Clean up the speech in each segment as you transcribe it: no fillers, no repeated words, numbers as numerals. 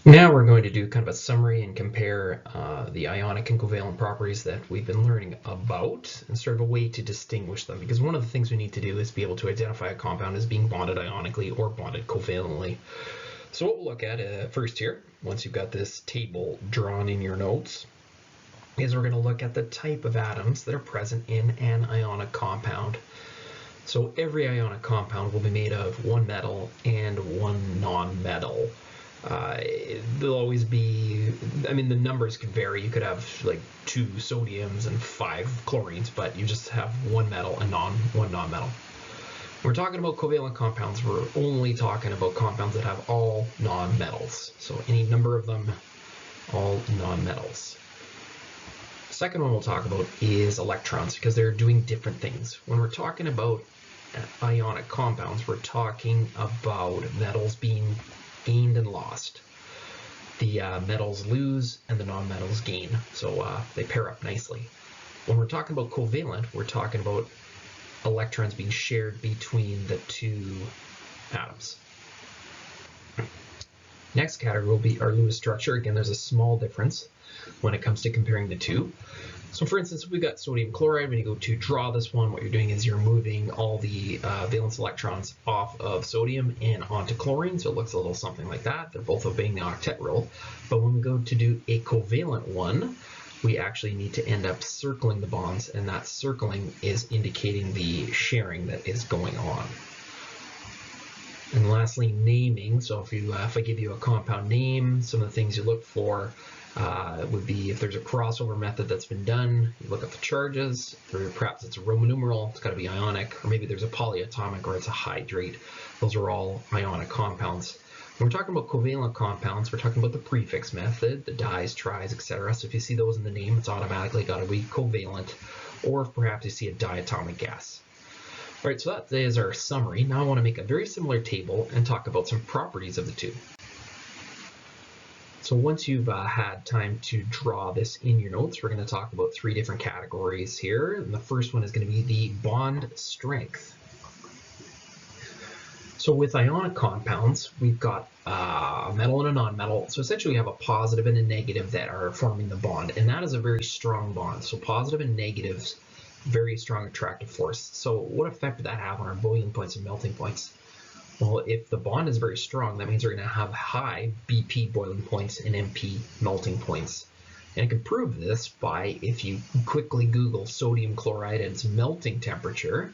Now we're going to do kind of a summary and compare the ionic and covalent properties that we've been learning about and sort of a way to distinguish them, because one of the things we need to do is be able to identify a compound as being bonded ionically or bonded covalently. So what we'll look at first here, once you've got this table drawn in your notes, is we're going to look at the type of atoms that are present in an ionic compound. So every ionic compound will be made of one metal and one non-metal. There'll always be, I mean, the numbers could vary. You could have like 2 sodiums and 5 chlorines, but you just have one metal and one non-metal. When we're talking about covalent compounds, we're only talking about compounds that have all non-metals. So any number of them, all non-metals. Second one we'll talk about is electrons, because they're doing different things. When we're talking about ionic compounds, we're talking about metals being gained and lost. The metals lose and the non-metals gain, so they pair up nicely. When we're talking about covalent, we're talking about electrons being shared between the 2 atoms. Next category will be our Lewis structure. Again, there's a small difference when it comes to comparing the two. So for instance, we've got sodium chloride. When you go to draw this one, what you're doing is you're moving all the valence electrons off of sodium and onto chlorine. So it looks a little something like that. They're both obeying the octet rule. But when we go to do a covalent one, we actually need to end up circling the bonds, and that circling is indicating the sharing that is going on. And lastly, naming. So if I give you a compound name, some of the things you look for would be if there's a crossover method that's been done, you look up the charges, or perhaps it's a Roman numeral, it's got to be ionic, or maybe there's a polyatomic or it's a hydrate. Those are all ionic compounds. When we're talking about covalent compounds, we're talking about the prefix method, the dis, tris, etc. So if you see those in the name, it's automatically got to be covalent, or if perhaps you see a diatomic gas. All right, so that is our summary. Now I want to make a very similar table and talk about some properties of the two. So once you've had time to draw this in your notes, we're going to talk about 3 different categories here. And the first one is going to be the bond strength. So with ionic compounds, we've got a metal and a non-metal. So essentially we have a positive and a negative that are forming the bond, and that is a very strong bond. So positive and negatives, very strong attractive force. So what effect would that have on our boiling points and melting points? Well, if the bond is very strong, that means we're going to have high BP boiling points and MP melting points. And I can prove this by if you quickly Google sodium chloride and its melting temperature.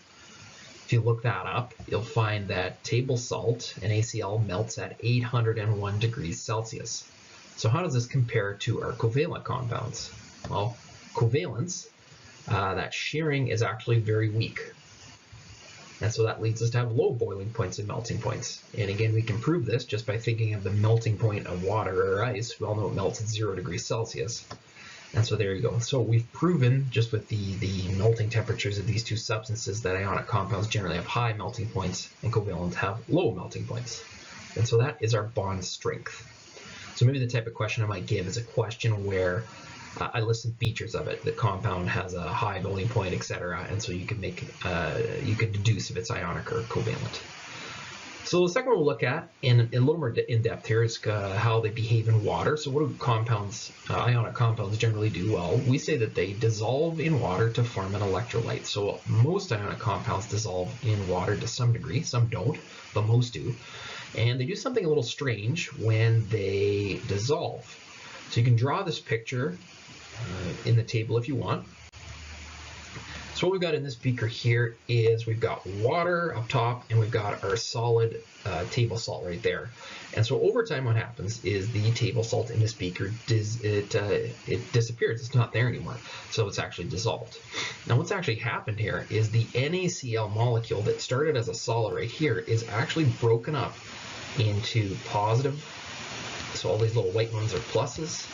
If you look that up, you'll find that table salt, NaCl, melts at 801 degrees Celsius. So how does this compare to our covalent compounds? Well, covalence, that sharing is actually very weak. And so that leads us to have low boiling points and melting points. And again, we can prove this just by thinking of the melting point of water or ice. We all know it melts at 0 degrees Celsius. And so there you go. So we've proven just with the melting temperatures of these 2 substances that ionic compounds generally have high melting points and covalent have low melting points. And so that is our bond strength. So maybe the type of question I might give is a question where I list some features of it. The compound has a high boiling point, etc., and so you can you can deduce if it's ionic or covalent. So the second one we'll look at in a little more in depth here is how they behave in water. So what do compounds, ionic compounds, generally do? Well, we say that they dissolve in water to form an electrolyte. So most ionic compounds dissolve in water to some degree. Some don't, but most do. And they do something a little strange when they dissolve. So you can draw this picture in the table if you want. So what we've got in this beaker here is we've got water up top and we've got our solid table salt right there. And so over time what happens is the table salt in this beaker, it disappears. It's not there anymore. So it's actually dissolved. Now what's actually happened here is the NaCl molecule that started as a solid right here is actually broken up into positive. So all these little white ones are pluses,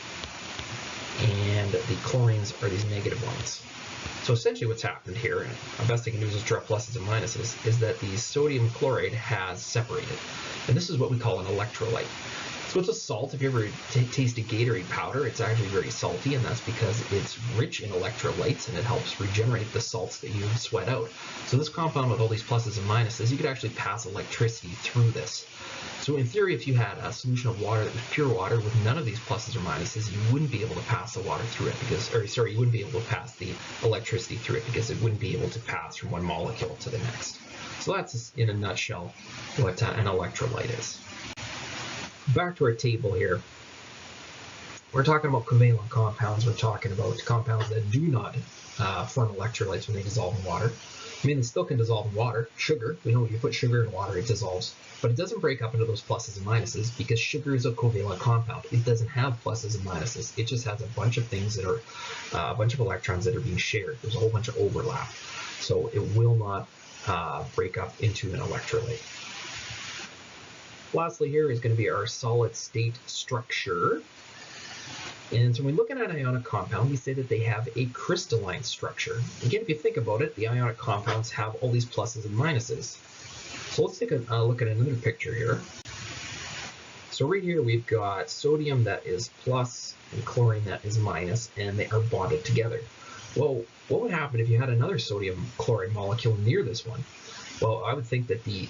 and the chlorines are these negative ones. So essentially what's happened here, and the best I can do is just draw pluses and minuses, is that the sodium chloride has separated. And this is what we call an electrolyte. So it's a salt. If you ever tasted Gatorade powder, it's actually very salty, and that's because it's rich in electrolytes and it helps regenerate the salts that you sweat out. So this compound with all these pluses and minuses, you could actually pass electricity through this. So in theory, if you had a solution of water that was pure water with none of these pluses or minuses, you wouldn't be able to pass the water through it you wouldn't be able to pass the electricity through it because it wouldn't be able to pass from one molecule to the next. So that's in a nutshell what an electrolyte is. Back to our table here. We're talking about covalent compounds. We're talking about compounds that do not form electrolytes when they dissolve in water. I mean, they still can dissolve in water. Sugar, we know if you put sugar in water, it dissolves. But it doesn't break up into those pluses and minuses because sugar is a covalent compound. It doesn't have pluses and minuses. It just has a bunch of things that are, a bunch of electrons that are being shared. There's a whole bunch of overlap. So it will not break up into an electrolyte. Lastly here is going to be our solid state structure. And so when we're looking at an ionic compound, we say that they have a crystalline structure. Again, if you think about it, the ionic compounds have all these pluses and minuses. So let's take a look at another picture here. So right here we've got sodium that is plus and chlorine that is minus, and they are bonded together. Well, what would happen if you had another sodium chloride molecule near this one? Well, I would think that the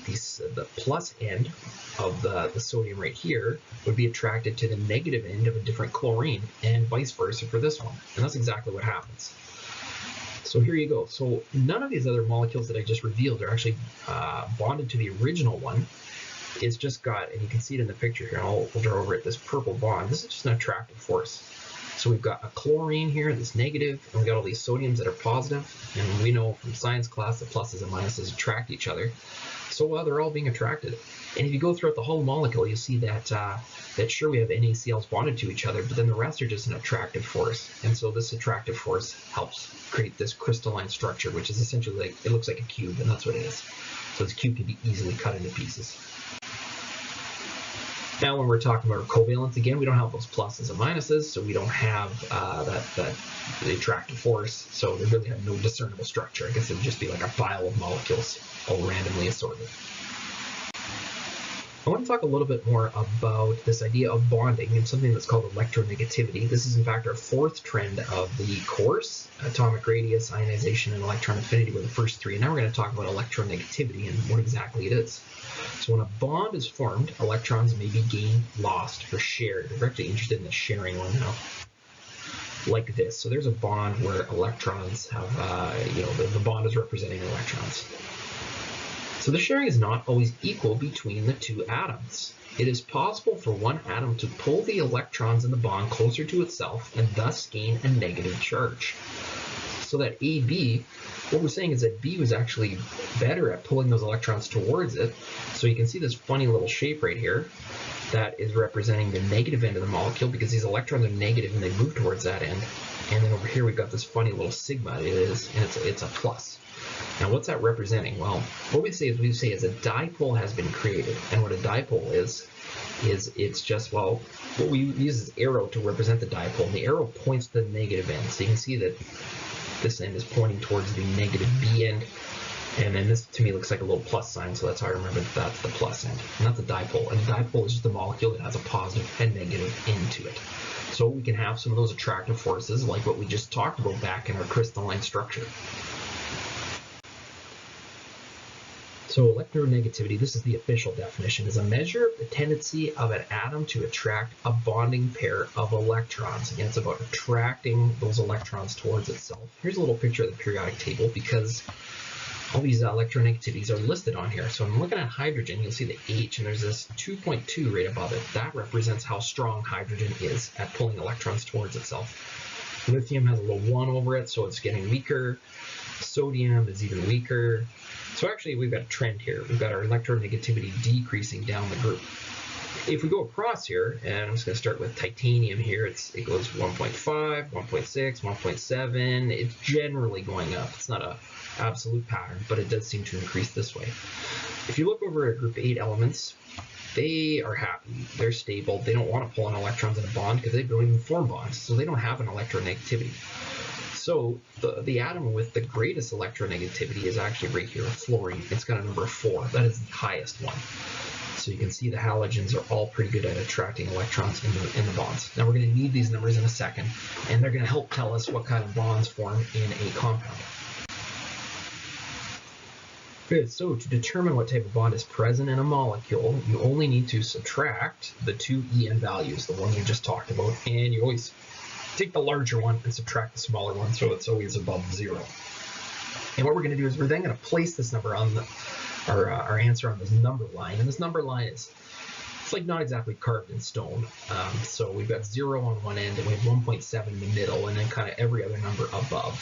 plus end of the sodium right here would be attracted to the negative end of a different chlorine, and vice versa for this one. And that's exactly what happens. So here you go. So none of these other molecules that I just revealed are actually bonded to the original one. It's just got, and you can see it in the picture here, and I'll draw over it, this purple bond. This is just an attractive force. So we've got a chlorine here that's negative, and we've got all these sodiums that are positive, and we know from science class that pluses and minuses attract each other. So they're all being attracted. And if you go throughout the whole molecule, you see that sure, we have NaCl's bonded to each other, but then the rest are just an attractive force. And so this attractive force helps create this crystalline structure, which is essentially like, it looks like a cube, and that's what it is. So this cube can be easily cut into pieces. Now when we're talking about covalence, again, we don't have those pluses and minuses, so we don't have the attractive force, so they really have no discernible structure. I guess it would just be like a pile of molecules all randomly assorted. I want to talk a little bit more about this idea of bonding and something that's called electronegativity. This is in fact our fourth trend of the course. Atomic radius, ionization, and electron affinity were the first three. And now we're going to talk about electronegativity and what exactly it is. So when a bond is formed, electrons may be gained, lost, or shared. We're actually interested in the sharing one now. Like this. So there's a bond where electrons have, the bond is representing electrons. So the sharing is not always equal between the two atoms. It is possible for one atom to pull the electrons in the bond closer to itself and thus gain a negative charge. So that AB, what we're saying is that B was actually better at pulling those electrons towards it. So you can see this funny little shape right here that is representing the negative end of the molecule because these electrons are negative and they move towards that end. And then over here we've got this funny little sigma, and it's a plus. Now what's that representing? Well, what we say is a dipole has been created. And what a dipole is it's just, well, what we use is arrow to represent the dipole. And the arrow points to the negative end. So you can see that this end is pointing towards the negative B end. And then this to me looks like a little plus sign, so that's how I remember that that's the plus end, not the dipole. And the dipole is just a molecule that has a positive and negative end to it. So we can have some of those attractive forces like what we just talked about back in our crystalline structure. So electronegativity, this is the official definition, is a measure of the tendency of an atom to attract a bonding pair of electrons. Again, it's about attracting those electrons towards itself. Here's a little picture of the periodic table because all these electronegativities are listed on here. So I'm looking at hydrogen, you'll see the H, and there's this 2.2 right above it. That represents how strong hydrogen is at pulling electrons towards itself. Lithium has a little 1 over it, so it's getting weaker. Sodium is even weaker. So actually we've got a trend here. We've got our electronegativity decreasing down the group. If we go across here, and I'm just going to start with titanium here, it goes 1.5, 1.6, 1.7. It's generally going up. It's not an absolute pattern, but it does seem to increase this way. If you look over at group 8 elements, they are happy. They're stable. They don't want to pull in electrons in a bond because they don't even form bonds, so they don't have an electronegativity. So the atom with the greatest electronegativity is actually right here, fluorine. It's got a number 4. That is the highest one. So you can see the halogens are all pretty good at attracting electrons in the bonds. Now we're going to need these numbers in a second, and they're going to help tell us what kind of bonds form in a compound. Okay, so to determine what type of bond is present in a molecule, you only need to subtract the two En values, the ones we just talked about, and you always take the larger one and subtract the smaller one, so it's always above 0. And what we're going to do is we're then going to place this number on our answer on this number line, and this number line is like not exactly carved in stone. So we've got 0 on one end, and we have 1.7 in the middle, and then kind of every other number above.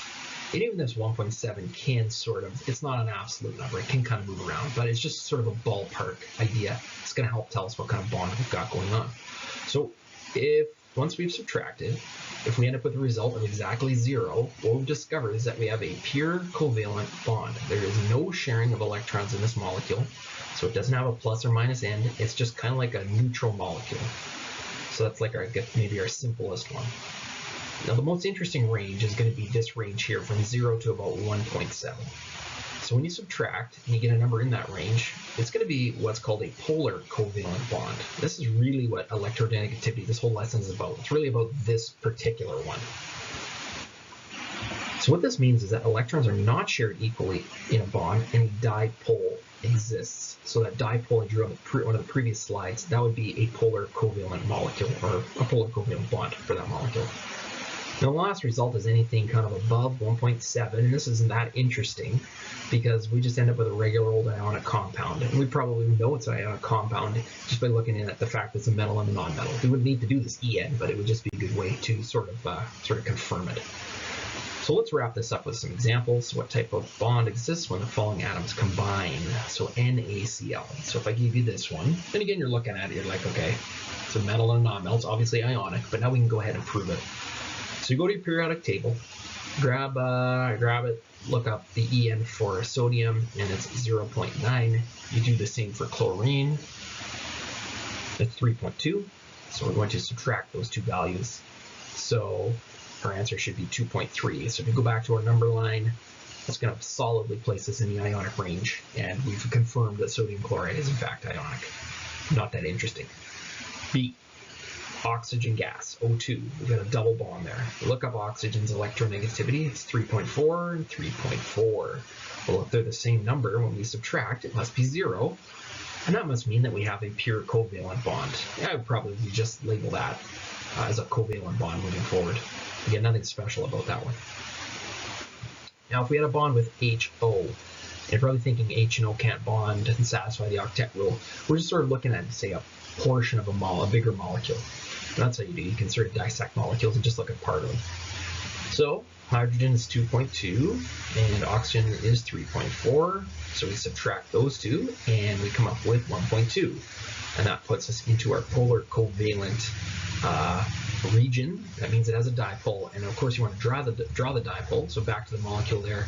And even this 1.7 can sort of, it's not an absolute number, it can kind of move around, but it's just sort of a ballpark idea. It's going to help tell us what kind of bond we've got going on. So once we've subtracted, if we end up with a result of exactly 0, what we've discovered is that we have a pure covalent bond. There is no sharing of electrons in this molecule, so it doesn't have a plus or minus end. It's just kind of like a neutral molecule. So that's like maybe our simplest one. Now the most interesting range is going to be this range here from 0 to about 1.7. So when you subtract and you get a number in that range, it's going to be what's called a polar covalent bond. This is really what electronegativity, this whole lesson is about. It's really about this particular one. So what this means is that electrons are not shared equally in a bond, and a dipole exists. So that dipole I drew on one of the previous slides, that would be a polar covalent molecule, or a polar covalent bond for that molecule. Now the last result is anything kind of above 1.7, and this isn't that interesting because we just end up with a regular old ionic compound. And we probably know it's an ionic compound just by looking at the fact that it's a metal and a non-metal. We wouldn't need to do this En, but it would just be a good way to sort of confirm it. So let's wrap this up with some examples. What type of bond exists when the following atoms combine? So NaCl. So if I give you this one, then again you're looking at it, you're like, okay, it's a metal and a non-metal, it's obviously ionic, but now we can go ahead and prove it. So you go to your periodic table, grab it, look up the En for sodium, and it's 0.9. You do the same for chlorine. It's 3.2. So we're going to subtract those two values. So our answer should be 2.3. So if you go back to our number line, that's going to solidly place us in the ionic range, and we've confirmed that sodium chloride is in fact ionic. Not that interesting. B. Oxygen gas, O2. We've got a double bond there. Look up oxygen's electronegativity. It's 3.4 and 3.4. Well, if they're the same number, when we subtract, it must be 0. And that must mean that we have a pure covalent bond. I would probably just label that as a covalent bond moving forward. Again, nothing special about that one. Now, if we had a bond with HO, you're probably thinking H and O can't bond, doesn't satisfy the octet rule. We're just sort of looking at, say, a portion of a bigger molecule. And that's how you do. You can sort of dissect molecules and just look at part of them. So hydrogen is 2.2 and oxygen is 3.4. So we subtract those two and we come up with 1.2. And that puts us into our polar covalent region. That means it has a dipole. And of course you want to draw the dipole. So back to the molecule there,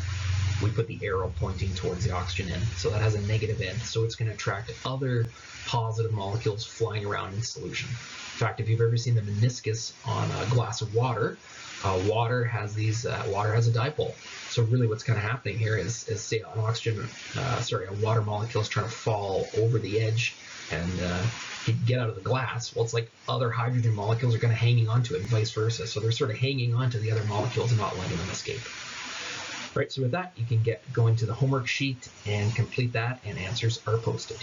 we put the arrow pointing towards the oxygen end. So that has a negative end. So it's going to attract other positive molecules flying around in solution. In fact, if you've ever seen the meniscus on a glass of water, water has a dipole. So really what's kind of happening here is say an a water molecule is trying to fall over the edge and get out of the glass. Well, it's like other hydrogen molecules are kind of hanging onto it and vice versa. So they're sort of hanging onto the other molecules and not letting them escape. Right, so with that, you can go into the homework sheet and complete that, and answers are posted.